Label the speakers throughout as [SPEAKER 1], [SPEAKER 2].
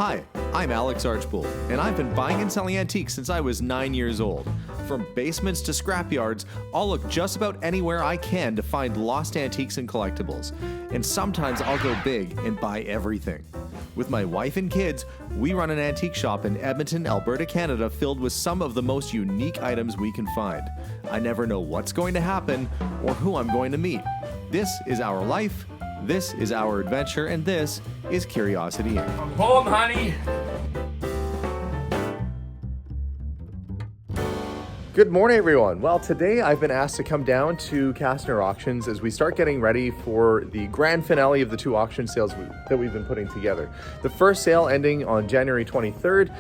[SPEAKER 1] Hi, I'm Alex Archbold, and I've been buying and selling antiques since I was 9 years old. From basements to scrapyards, I'll look just about anywhere I can to find lost antiques and collectibles. And sometimes I'll go big and buy everything. With my wife and kids, we run an antique shop in Edmonton, Alberta, Canada, filled with some of the most unique items we can find. I never know what's going to happen or who I'm going to meet. This is our life, this is our adventure, and this is Curiosity Inc.
[SPEAKER 2] I'm home, honey.
[SPEAKER 1] Good morning, everyone. Well, today I've been asked to come down to Kastner Auctions as we start getting ready for the grand finale of the two auction sales that we've been putting together. The first sale ending on January 23rd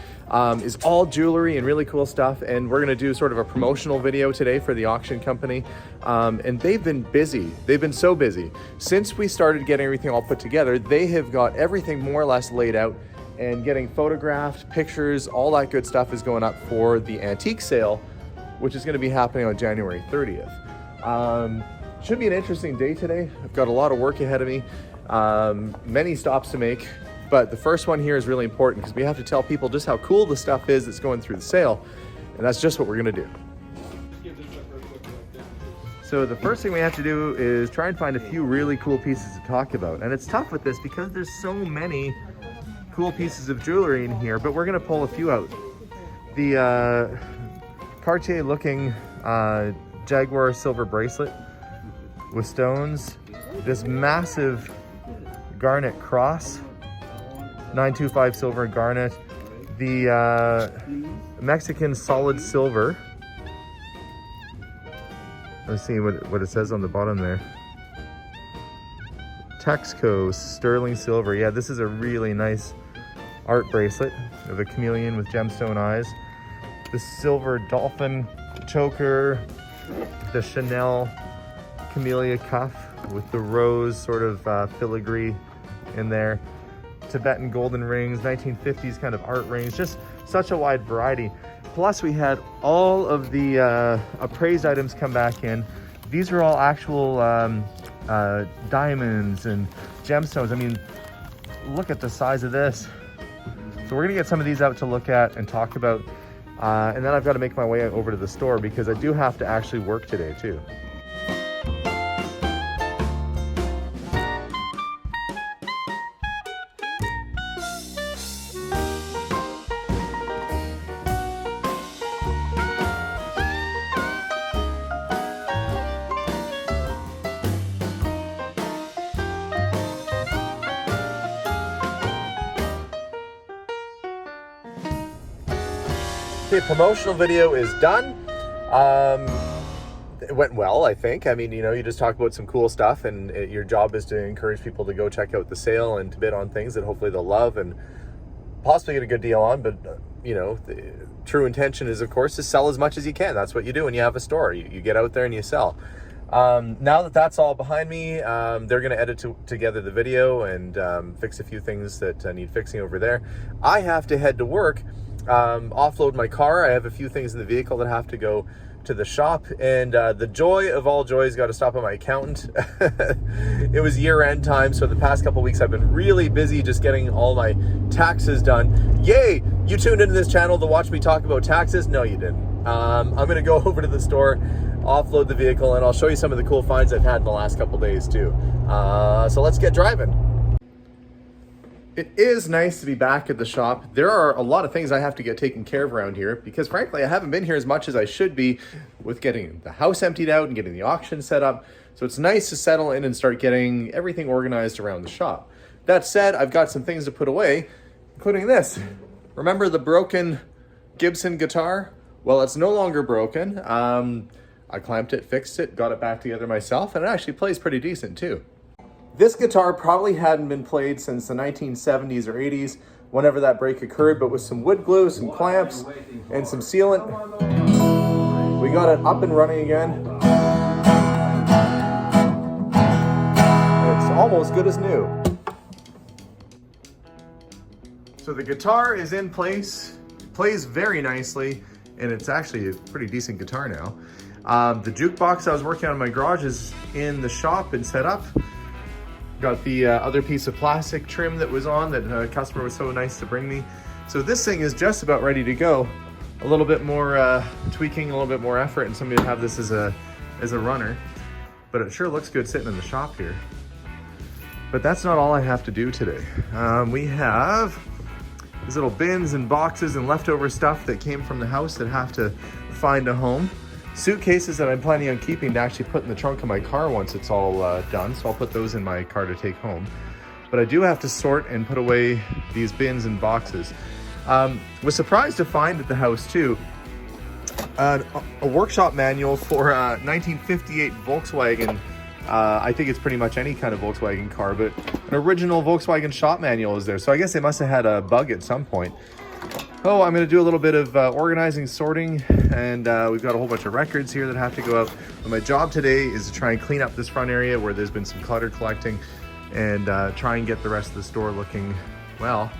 [SPEAKER 1] is all jewelry and really cool stuff, and we're going to do sort of a promotional video today for the auction company. And they've been busy. They've been so busy. Since we started getting everything all put together, they have got everything more or less laid out and getting photographed, pictures, all that good stuff is going up for the antique sale, which is going to be happening on January 30th. Should be an interesting day today. I've got a lot of work ahead of me, many stops to make, but the first one here is really important because we have to tell people just how cool the stuff is that's going through the sale, and that's just what we're going to do. So the first thing we have to do is try and find a few really cool pieces to talk about, and it's tough with this because there's so many cool pieces of jewelry in here, but we're going to pull a few out. The Cartier looking Jaguar silver bracelet with stones, this massive garnet cross, 925 silver garnet, the Mexican solid silver. Let's see what it says on the bottom there. Texaco sterling silver. Yeah, this is a really nice art bracelet of a chameleon with gemstone eyes. The silver dolphin choker, the Chanel camellia cuff with the rose sort of filigree in there, Tibetan golden rings, 1950s kind of art rings, just such a wide variety. Plus we had all of the appraised items come back in. These are all actual diamonds and gemstones. I mean, look at the size of this. So we're gonna get some of these out to look at and talk about. And then I've got to make my way over to the store because I do have to actually work today too. The promotional video is done. It went well, I think. I mean, you know, you just talk about some cool stuff, and your job is to encourage people to go check out the sale and to bid on things that hopefully they'll love and possibly get a good deal on. But, you know, the true intention is, of course, to sell as much as you can. That's what you do when you have a store. You get out there and you sell. Now that that's all behind me, they're going to edit together the video and fix a few things that need fixing over there. I have to head to work. Offload my car. I have a few things in the vehicle that have to go to the shop, and the joy of all joys got to stop at my accountant. It was year-end time, so the past couple weeks I've been really busy just getting all my taxes done. Yay! You tuned into this channel to watch me talk about taxes? No, you didn't. I'm gonna go over to the store, offload the vehicle, and I'll show you some of the cool finds I've had in the last couple days too. So let's get driving. It is nice to be back at the shop. There are a lot of things I have to get taken care of around here because frankly, I haven't been here as much as I should be with getting the house emptied out and getting the auction set up. So it's nice to settle in and start getting everything organized around the shop. That said, I've got some things to put away, including this. Remember the broken Gibson guitar? Well, it's no longer broken. I clamped it, fixed it, got it back together myself, and it actually plays pretty decent too. This guitar probably hadn't been played since the 1970s or 80s, whenever that break occurred, but with some wood glue, some clamps, and some sealant, we got it up and running again. It's almost good as new. So the guitar is in place, plays very nicely, and it's actually a pretty decent guitar now. The jukebox I was working on in my garage is in the shop and set up. Got the other piece of plastic trim that was on that a customer was so nice to bring me. So this thing is just about ready to go. A little bit more tweaking, a little bit more effort, and somebody to have this as a runner. But it sure looks good sitting in the shop here. But that's not all I have to do today. We have these little bins and boxes and leftover stuff that came from the house that have to find a home. Suitcases that I'm planning on keeping to actually put in the trunk of my car once it's all done. So I'll put those in my car to take home. But I do have to sort and put away these bins and boxes. Was surprised to find at the house too, a workshop manual for a 1958 Volkswagen. I think it's pretty much any kind of Volkswagen car, but an original Volkswagen shop manual is there. So I guess they must have had a bug at some point. Oh, I'm going to do a little bit of organizing, sorting, and we've got a whole bunch of records here that have to go out. But my job today is to try and clean up this front area where there's been some clutter collecting, and try and get the rest of the store looking, well,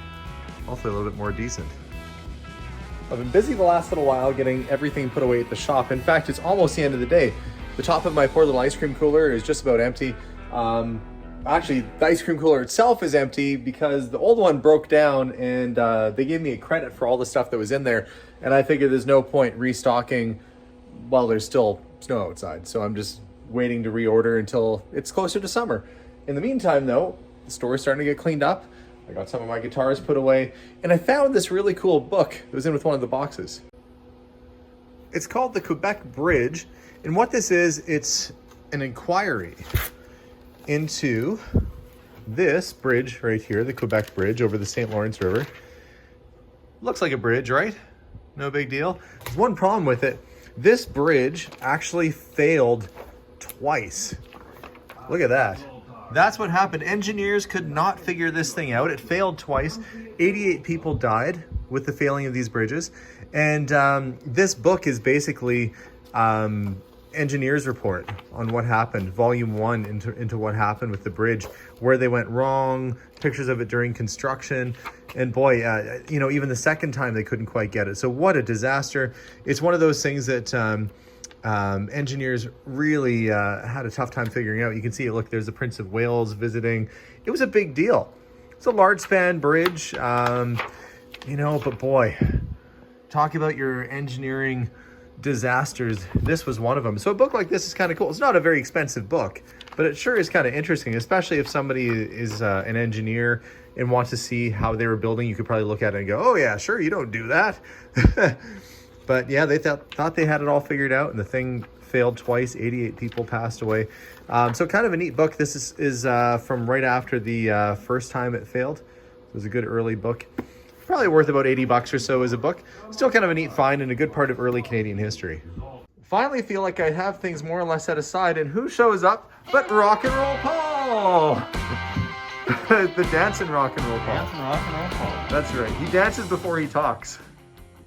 [SPEAKER 1] hopefully a little bit more decent. I've been busy the last little while getting everything put away at the shop. In fact, it's almost the end of the day. The top of my poor little ice cream cooler is just about empty. Actually, the ice cream cooler itself is empty because the old one broke down, and they gave me a credit for all the stuff that was in there. And I figured there's no point restocking while there's still snow outside. So I'm just waiting to reorder until it's closer to summer. In the meantime, though, the store is starting to get cleaned up. I got some of my guitars put away, and I found this really cool book that was in with one of the boxes. It's called the Quebec Bridge, and what this is, it's an inquiry into this bridge right here, the Quebec Bridge over the St. Lawrence River. Looks like a bridge, right? No big deal. There's one problem with it. This bridge actually failed twice. Look at that. That's what happened. Engineers could not figure this thing out. It failed twice. 88 people died with the failing of these bridges. And this book is basically engineer's report on what happened, volume 1 into what happened with the bridge, where they went wrong, pictures of it during construction. And boy, even the second time they couldn't quite get it. So what a disaster. It's one of those things that engineers really had a tough time figuring out. You can see it, look, there's the Prince of Wales visiting. It was a big deal. It's a large span bridge, but boy, talk about your engineering disasters. This was one of them. So a book like this is kind of cool. It's not a very expensive book, but it sure is kind of interesting, especially if somebody is an engineer and wants to see how they were building. You could probably look at it and go, oh yeah, sure, you don't do that. But yeah, they thought they had it all figured out, and the thing failed twice. 88 people passed away. So kind of a neat book. This is from right after the first time it failed. It was a good early book. Probably worth about $80 or so as a book. Still kind of a neat find and a good part of early Canadian history. Finally feel like I have things more or less set aside, and who shows up but Rock and Roll Paul! The dancing Rock and Roll Paul.
[SPEAKER 2] Dancing Rock and Roll Paul.
[SPEAKER 1] That's right. He dances before he talks.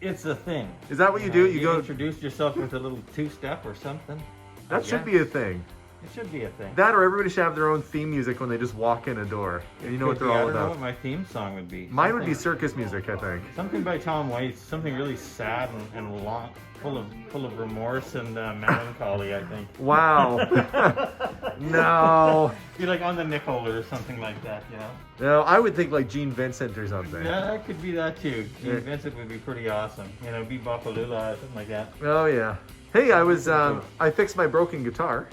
[SPEAKER 2] It's a thing.
[SPEAKER 1] Is that what you do?
[SPEAKER 2] You
[SPEAKER 1] go
[SPEAKER 2] introduce yourself with a little two-step or something.
[SPEAKER 1] That should be a thing.
[SPEAKER 2] It should be a thing.
[SPEAKER 1] That, or everybody should have their own theme music when they just walk in a door. And you know what they're all
[SPEAKER 2] I don't know
[SPEAKER 1] about.
[SPEAKER 2] what my theme song would be.
[SPEAKER 1] Mine would be circus music, I think.
[SPEAKER 2] Something by Tom Waits. Something really sad and long, full of remorse and melancholy, I think.
[SPEAKER 1] Wow. No.
[SPEAKER 2] Be like On the Nickel or something like that, you know?
[SPEAKER 1] No, I would think like Gene Vincent or something.
[SPEAKER 2] Yeah, that could be that too. Gene Vincent would be pretty awesome. You know, Be Bopalula or something like that.
[SPEAKER 1] Oh yeah. Hey, I fixed my broken guitar.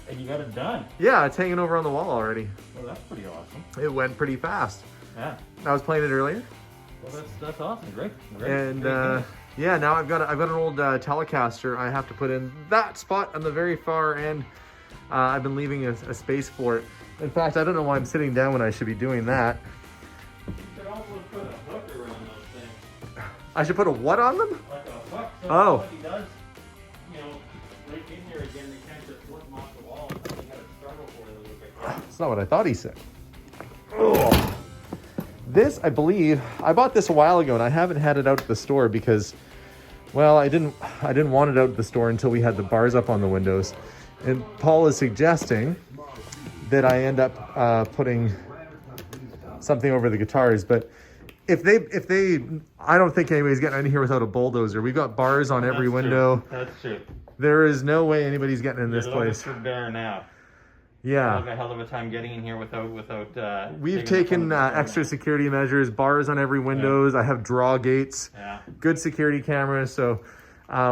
[SPEAKER 2] And you got it done.
[SPEAKER 1] Yeah, it's hanging over on the wall already.
[SPEAKER 2] Well, that's pretty awesome.
[SPEAKER 1] It went pretty fast.
[SPEAKER 2] Yeah.
[SPEAKER 1] I was playing it earlier.
[SPEAKER 2] Well, that's awesome. Great.
[SPEAKER 1] And yeah, now I've got an old Telecaster. I have to put in that spot on the very far end. I've been leaving a space for it. In fact, I don't know why I'm sitting down when I should be doing that.
[SPEAKER 2] You could also put a hook around those things.
[SPEAKER 1] I should put a what on them?
[SPEAKER 2] Like a hook. So
[SPEAKER 1] Oh.
[SPEAKER 2] What he does, break in here again, they can't just flip them off the wall. You got to struggle for it a little bit.
[SPEAKER 1] That's not what I thought he said. Oh. This, I believe, I bought this a while ago, and I haven't had it out at the store because, well, I didn't want it out at the store until we had the bars up on the windows. And Paul is suggesting that I end up putting something over the guitars, but if they, I don't think anybody's getting in here without a bulldozer. We've got bars on every window.
[SPEAKER 2] That's true.
[SPEAKER 1] There is no way anybody's getting in this place.
[SPEAKER 2] There now.
[SPEAKER 1] Yeah.
[SPEAKER 2] I have a hell of a time getting in here without
[SPEAKER 1] We've
[SPEAKER 2] taking
[SPEAKER 1] taken extra security measures, bars on every windows. I have draw gates, good security cameras. So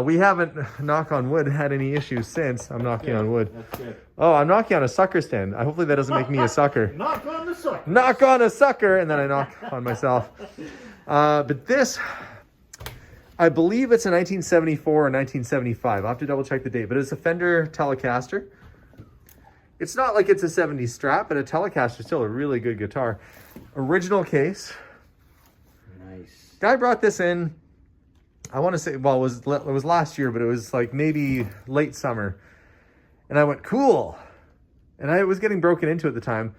[SPEAKER 1] we haven't, knock on wood, had any issues since. I'm knocking on wood.
[SPEAKER 2] That's good.
[SPEAKER 1] Oh, I'm knocking on a sucker stand. Hopefully that doesn't make me a sucker.
[SPEAKER 2] Knock on the sucker.
[SPEAKER 1] Knock on a sucker, and then I knock on myself. But this, I believe it's a 1974 or 1975. I'll have to double check the date, but it's a Fender Telecaster. It's not like it's a 70s Strat, but a Telecaster is still a really good guitar. Original case.
[SPEAKER 2] Nice.
[SPEAKER 1] Guy brought this in, I want to say, well, it was last year, but it was like maybe late summer. And I went, cool. And I was getting broken into at the time.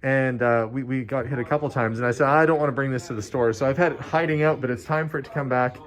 [SPEAKER 1] And we got hit a couple times. And I said, I don't want to bring this to the store. So I've had it hiding out, but it's time for it to come back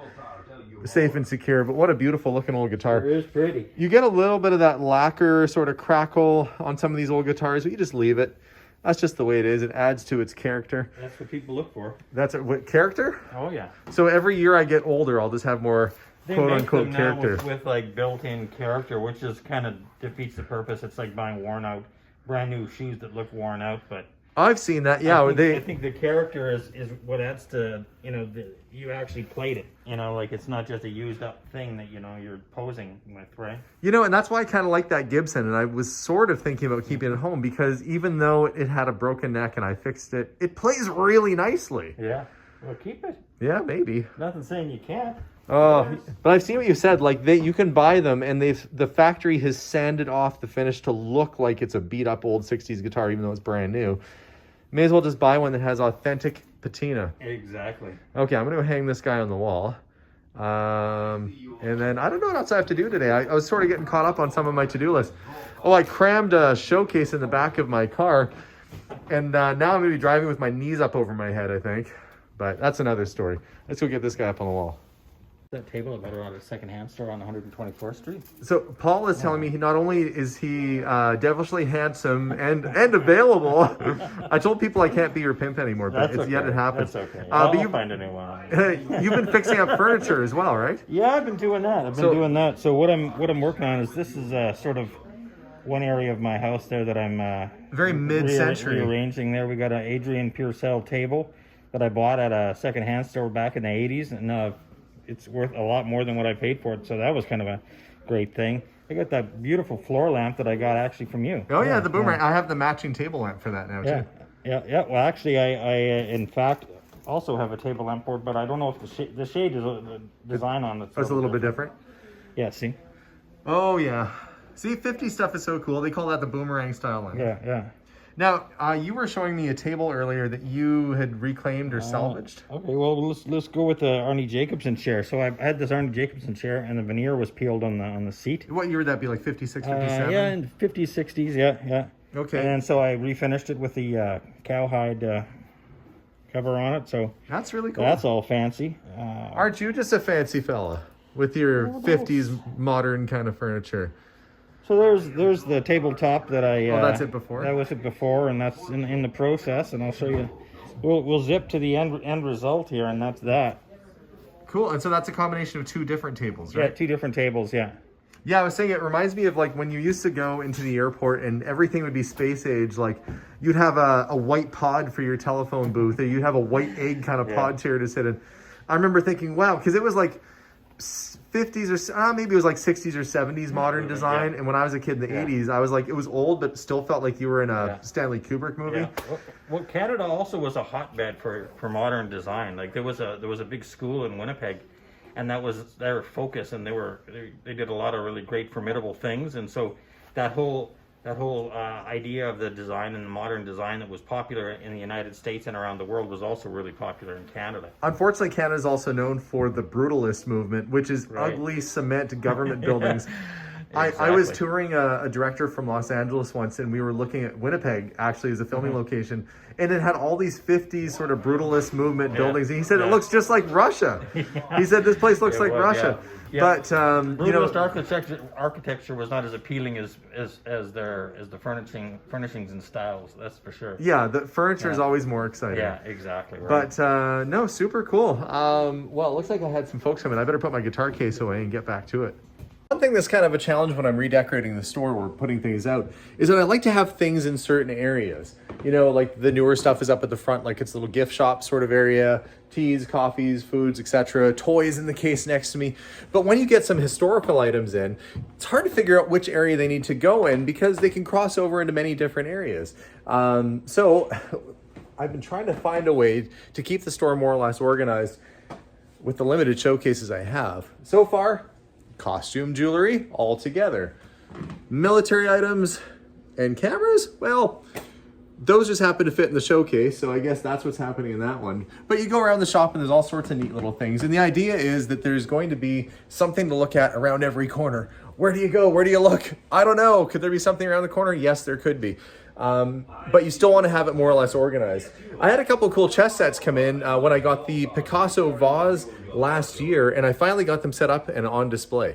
[SPEAKER 1] safe and secure. But what a beautiful looking old guitar.
[SPEAKER 2] It is pretty.
[SPEAKER 1] You get a little bit of that lacquer sort of crackle on some of these old guitars, but you just leave it. That's just the way it is. It adds to its character.
[SPEAKER 2] That's what people look for.
[SPEAKER 1] That's what character?
[SPEAKER 2] Oh yeah.
[SPEAKER 1] So every year I get older, I'll just have more
[SPEAKER 2] They
[SPEAKER 1] quote
[SPEAKER 2] make
[SPEAKER 1] unquote
[SPEAKER 2] them now
[SPEAKER 1] character.
[SPEAKER 2] with like built-in character, which is kind of defeats the purpose. It's like buying worn out, brand new shoes that look worn out, but
[SPEAKER 1] I've seen that. Yeah,
[SPEAKER 2] I think the character is what adds to, you know, you actually played it. You know, like it's not just a used up thing that, you know, you're posing with, right?
[SPEAKER 1] You know, and that's why I kind of like that Gibson. And I was sort of thinking about keeping it home because even though it had a broken neck and I fixed it, it plays really nicely.
[SPEAKER 2] Yeah. Well, keep it.
[SPEAKER 1] Yeah, maybe.
[SPEAKER 2] Nothing saying you can't.
[SPEAKER 1] Oh, but I've seen what you said. Like you can buy them, and the factory has sanded off the finish to look like it's a beat up old '60s guitar, even though it's brand new. May as well just buy one that has authentic patina.
[SPEAKER 2] Exactly.
[SPEAKER 1] Okay, I'm gonna go hang this guy on the wall. And then I don't know what else I have to do today. I was sort of getting caught up on some of my to-do lists. Oh, I crammed a showcase in the back of my car, and now I'm gonna be driving with my knees up over my head, I think. But that's another story. Let's go get this guy up on the wall.
[SPEAKER 2] That table, I got it at a secondhand store on 124th Street.
[SPEAKER 1] So Paul is telling me not only is he devilishly handsome and available. I told people I can't be your pimp anymore, but
[SPEAKER 2] That's
[SPEAKER 1] it's yet it happens.
[SPEAKER 2] That's okay.
[SPEAKER 1] But
[SPEAKER 2] I'll find a new one.
[SPEAKER 1] You've been fixing up furniture as well, right?
[SPEAKER 2] Yeah, I've been doing that. So what I'm working on is this is sort of one area of my house there that I'm
[SPEAKER 1] very mid-century
[SPEAKER 2] rearranging. There we got an Adrian Purcell table that I bought at a secondhand store back in the 80s, and it's worth a lot more than what I paid for it, so that was kind of a great thing. I got that beautiful floor lamp that I got actually from you.
[SPEAKER 1] Oh yeah, the boomerang. I have the matching table lamp for that now too.
[SPEAKER 2] Yeah. Well, actually, I in fact also have a table lamp board, but I don't know if the shade is the design on it.
[SPEAKER 1] It's a little bit different.
[SPEAKER 2] Yeah. See.
[SPEAKER 1] Oh yeah. See, 50 stuff is so cool. They call that the boomerang style lamp.
[SPEAKER 2] Yeah.
[SPEAKER 1] Now, you were showing me a table earlier that you had reclaimed or salvaged.
[SPEAKER 2] Okay, well, let's go with the Arnie Jacobson chair. So I had this Arnie Jacobson chair, and the veneer was peeled on the seat.
[SPEAKER 1] What year would that be, like 56, 57?
[SPEAKER 2] Yeah, in 50s, 60s, yeah.
[SPEAKER 1] Okay.
[SPEAKER 2] And so I refinished it with the cowhide cover on it, so...
[SPEAKER 1] That's really cool.
[SPEAKER 2] That's all fancy.
[SPEAKER 1] Aren't you just a fancy fella with your 50s modern kind of furniture?
[SPEAKER 2] So there's the tabletop that I...
[SPEAKER 1] Oh, that's it before?
[SPEAKER 2] That was it before, and that's in the process, and I'll show you. We'll zip to the end result here, and that's that.
[SPEAKER 1] Cool, and so that's a combination of two different tables, right?
[SPEAKER 2] Yeah, two different tables, yeah.
[SPEAKER 1] Yeah, I was saying it reminds me of like when you used to go into the airport and everything would be space age. Like you'd have a white pod for your telephone booth, or you'd have a white egg kind of pod chair to sit in. I remember thinking, wow, because it was like 50s or maybe it was like 60s or 70s modern design. And when I was a kid in the 80s, I was like, it was old, but still felt like you were in a Stanley Kubrick movie.
[SPEAKER 2] Yeah. Well, Canada also was a hotbed for modern design. Like there was a big school in Winnipeg, and that was their focus, and they did a lot of really great, formidable things. And so that whole idea of the design and the modern design that was popular in the United States and around the world was also really popular in Canada.
[SPEAKER 1] Unfortunately, Canada is also known for the brutalist movement, which is ugly cement government buildings. Exactly. I was touring a director from Los Angeles once, and we were looking at Winnipeg, actually, as a filming location, and it had all these 50s sort of brutalist movement buildings. And he said, it looks just like Russia. He said, this place looks like Russia. Yeah. But,
[SPEAKER 2] brutalist architecture was not as appealing as the furnishings and styles, that's for sure.
[SPEAKER 1] Yeah, the furniture is always more exciting.
[SPEAKER 2] Yeah, exactly. Right.
[SPEAKER 1] But, no, super cool. Well, it looks like I had some folks coming. I better put my guitar case away and get back to it. One thing that's kind of a challenge when I'm redecorating the store or putting things out is that I like to have things in certain areas. You know, like the newer stuff is up at the front, like it's a little gift shop sort of area, teas, coffees, foods, etc. Toys in the case next to me. But when you get some historical items in, it's hard to figure out which area they need to go in because they can cross over into many different areas. So I've been trying to find a way to keep the store more or less organized with the limited showcases I have. So far, costume jewelry all together. Military items and cameras, well, those just happen to fit in the showcase, so I guess that's what's happening in that one. But you go around the shop and there's all sorts of neat little things. And the idea is that there's going to be something to look at around every corner. Where do you go? Where do you look? I don't know. Could there be something around the corner? Yes, there could be. But you still want to have it more or less organized. I had a couple of cool chess sets come in when I got the Picasso vase last year, and I finally got them set up and on display.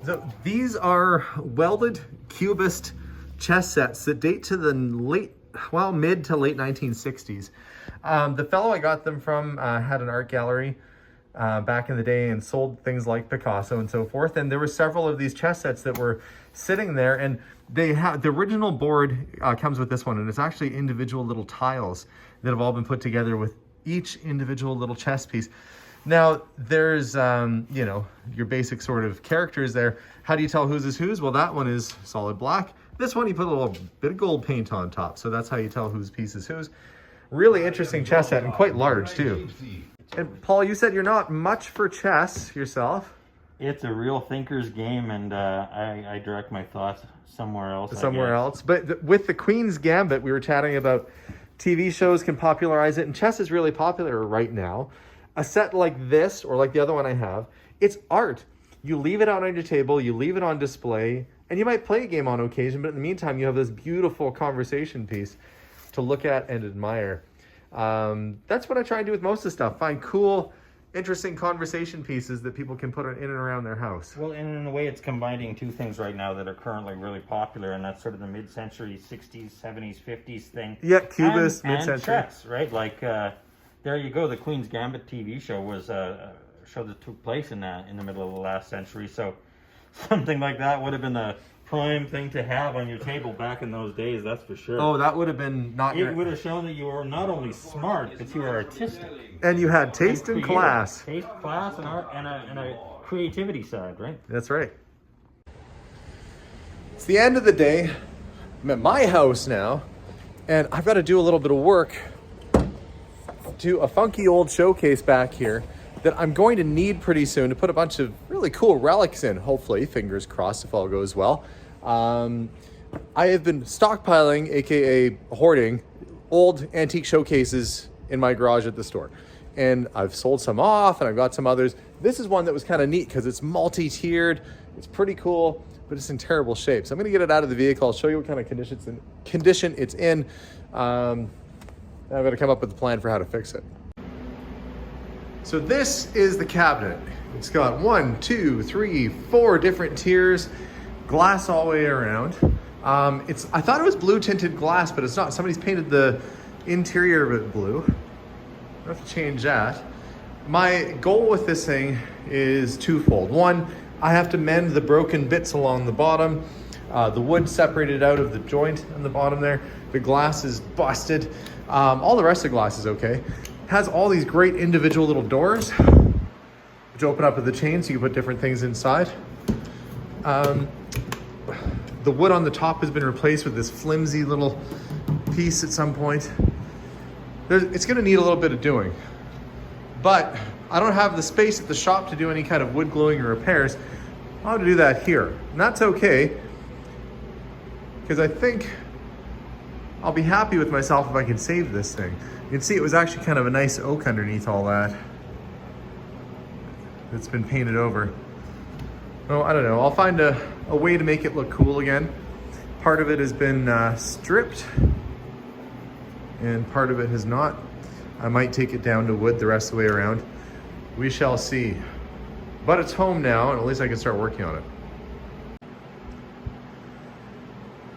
[SPEAKER 1] So these are welded cubist chess sets that date to the mid to late 1960s. The fellow I got them from had an art gallery back in the day and sold things like Picasso and so forth. And there were several of these chess sets that were sitting there, and they have the original board comes with this one, and it's actually individual little tiles that have all been put together with each individual little chess piece. Now there's you know, your basic sort of characters there. How do you tell whose is whose? Well, that one is solid black. This one you put a little bit of gold paint on top, so that's how you tell whose piece is whose. Really interesting chess set, and quite large too. And Paul, you said you're not much for chess yourself.
[SPEAKER 2] It's a real thinker's game, and I direct my thoughts somewhere else.
[SPEAKER 1] Somewhere else. But with the Queens Gambit, we were chatting about TV shows can popularize it, and chess is really popular right now. A set like this, or like the other one I have, it's art. You leave it out on your table, you leave it on display, and you might play a game on occasion, but in the meantime, you have this beautiful conversation piece to look at and admire. That's what I try and do with most of the stuff. Find cool, interesting conversation pieces that people can put in and around their house.
[SPEAKER 2] Well, and in a way, it's combining two things right now that are currently really popular, and that's sort of the mid-century 60s, 70s, 50s thing.
[SPEAKER 1] Yeah, Cubist, mid-century.
[SPEAKER 2] And chess, right? Like, there you go. The Queen's Gambit TV show was a show that took place in the middle of the last century. So something like that would have been the prime thing to have on your table back in those days, that's for sure.
[SPEAKER 1] Oh, that would have been not...
[SPEAKER 2] It would have shown that you were not only smart, but you were artistic.
[SPEAKER 1] And you had taste and class.
[SPEAKER 2] Taste, class, and art, and a creativity side, right?
[SPEAKER 1] That's right. It's the end of the day. I'm at my house now, and I've got to do a little bit of work to a funky old showcase back here that I'm going to need pretty soon to put a bunch of really cool relics in, hopefully, fingers crossed if all goes well. I have been stockpiling, aka hoarding, old antique showcases in my garage at the store. And I've sold some off, and I've got some others. This is one that was kind of neat because it's multi-tiered, it's pretty cool, but it's in terrible shape. So I'm gonna get it out of the vehicle, I'll show you what kind of condition it's in. I've got to come up with a plan for how to fix it. So this is the cabinet. It's got 1, 2, 3, 4 different tiers, glass all the way around. I thought it was blue tinted glass, but it's not. Somebody's painted the interior of it blue. I have to change that. My goal with this thing is twofold. One, I have to mend the broken bits along the bottom. The wood separated out of the joint on the bottom there. The glass is busted. All the rest of the glass is okay. Has all these great individual little doors which open up at the chain so you can put different things inside. The wood on the top has been replaced with this flimsy little piece at some point. It's going to need a little bit of doing, but I don't have the space at the shop to do any kind of wood gluing or repairs. I'll have to do that here, and that's okay because I think I'll be happy with myself if I can save this thing. You can see it was actually kind of a nice oak underneath all that. It's been painted over. Oh, I don't know. I'll find a way to make it look cool again. Part of it has been stripped and part of it has not. I might take it down to wood the rest of the way around. We shall see. But it's home now, and at least I can start working on it.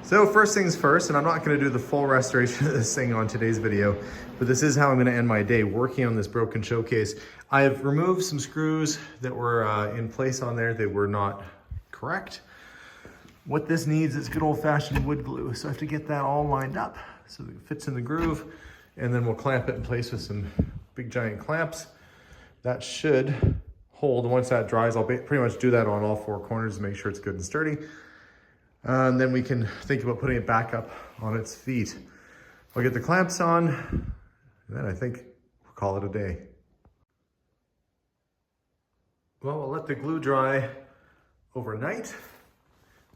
[SPEAKER 1] So first things first, and I'm not going to do the full restoration of this thing on today's video, but this is how I'm going to end my day, working on this broken showcase. I have removed some screws that were in place on there. They were not correct. What this needs is good old-fashioned wood glue. So I have to get that all lined up so that it fits in the groove, and then we'll clamp it in place with some big giant clamps. That should hold. Once that dries, I'll pretty much do that on all four corners to make sure it's good and sturdy. And then we can think about putting it back up on its feet. I'll get the clamps on, and then I think we'll call it a day. Well, we'll let the glue dry overnight.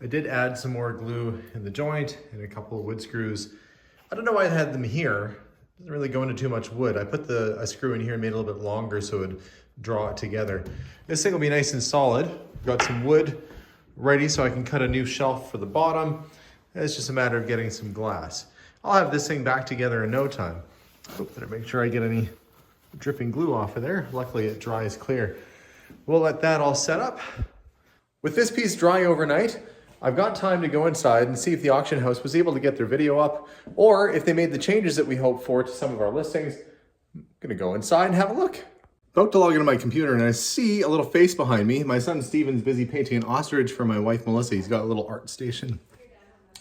[SPEAKER 1] I did add some more glue in the joint and a couple of wood screws. I don't know why I had them here. It doesn't really go into too much wood. I put a screw in here and made it a little bit longer so it would draw it together. This thing will be nice and solid. Got some wood ready so I can cut a new shelf for the bottom. It's just a matter of getting some glass. I'll have this thing back together in no time. Better make sure I get any dripping glue off of there. Luckily it dries clear. We'll let that all set up. With this piece drying overnight, I've got time to go inside and see if the auction house was able to get their video up, or if they made the changes that we hoped for to some of our listings. I'm gonna go inside and have a look. About to log into my computer and I see a little face behind me. My son Steven's busy painting an ostrich for my wife Melissa. He's got a little art station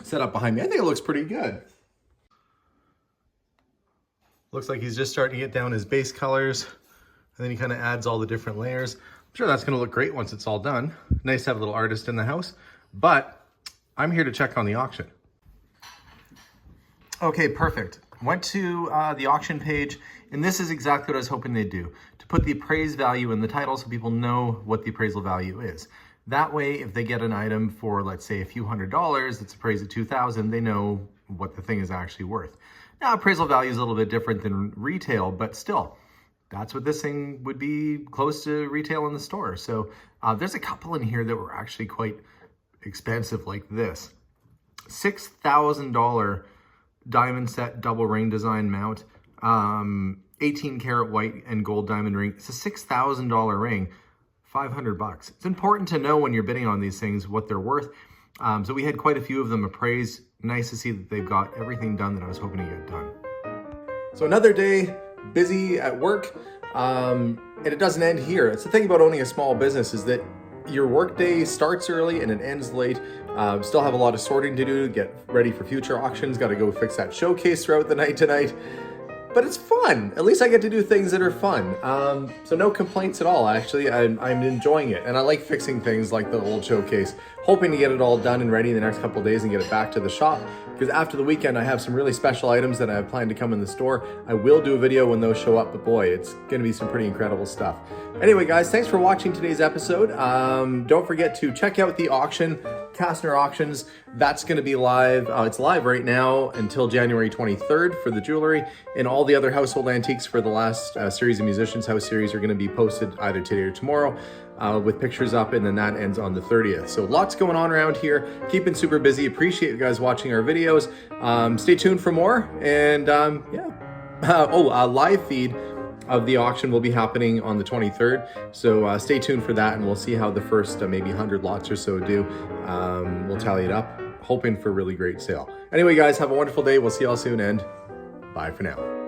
[SPEAKER 1] set up behind me. I think it looks pretty good. Looks like he's just starting to get down his base colors, and then he kind of adds all the different layers. I'm sure that's gonna look great once it's all done. Nice to have a little artist in the house. But I'm here to check on the auction. Okay, perfect. Went to the auction page, and this is exactly what I was hoping they'd do, to put the appraised value in the title so people know what the appraisal value is. That way, if they get an item for, let's say, a few $100s that's appraised at $2,000, they know what the thing is actually worth. Now, appraisal value is a little bit different than retail, but still, that's what this thing would be close to retail in the store. So there's a couple in here that were actually quite expensive, like this. $6,000 diamond set double ring design mount, 18 karat white and gold diamond ring. It's a $6,000 ring, $500. It's important to know when you're bidding on these things what they're worth. So we had quite a few of them appraised. Nice to see that they've got everything done that I was hoping to get done. So another day, busy at work, and it doesn't end here. It's the thing about owning a small business is that your workday starts early and it ends late. Still have a lot of sorting to do to get ready for future auctions. Got to go fix that showcase throughout the night tonight. But it's fun. At least I get to do things that are fun. So no complaints at all, actually. I'm enjoying it. And I like fixing things like the old showcase. Hoping to get it all done and ready in the next couple of days and get it back to the shop. Because after the weekend, I have some really special items that I have planned to come in the store. I will do a video when those show up, but boy, it's going to be some pretty incredible stuff. Anyway, guys, thanks for watching today's episode. Don't forget to check out the auction, Kastner Auctions. That's going to be live. It's live right now until January 23rd for the jewelry, and all the other household antiques for the last series of Musicians House series are going to be posted either today or tomorrow with pictures up, and then that ends on the 30th. So lots going on around here. Keeping super busy. Appreciate you guys watching our videos. Stay tuned for more, and live feed of the auction will be happening on the 23rd. So stay tuned for that, and we'll see how the first maybe 100 lots or so do. We'll tally it up, hoping for a really great sale. Anyway, guys, have a wonderful day. We'll see y'all soon, and bye for now.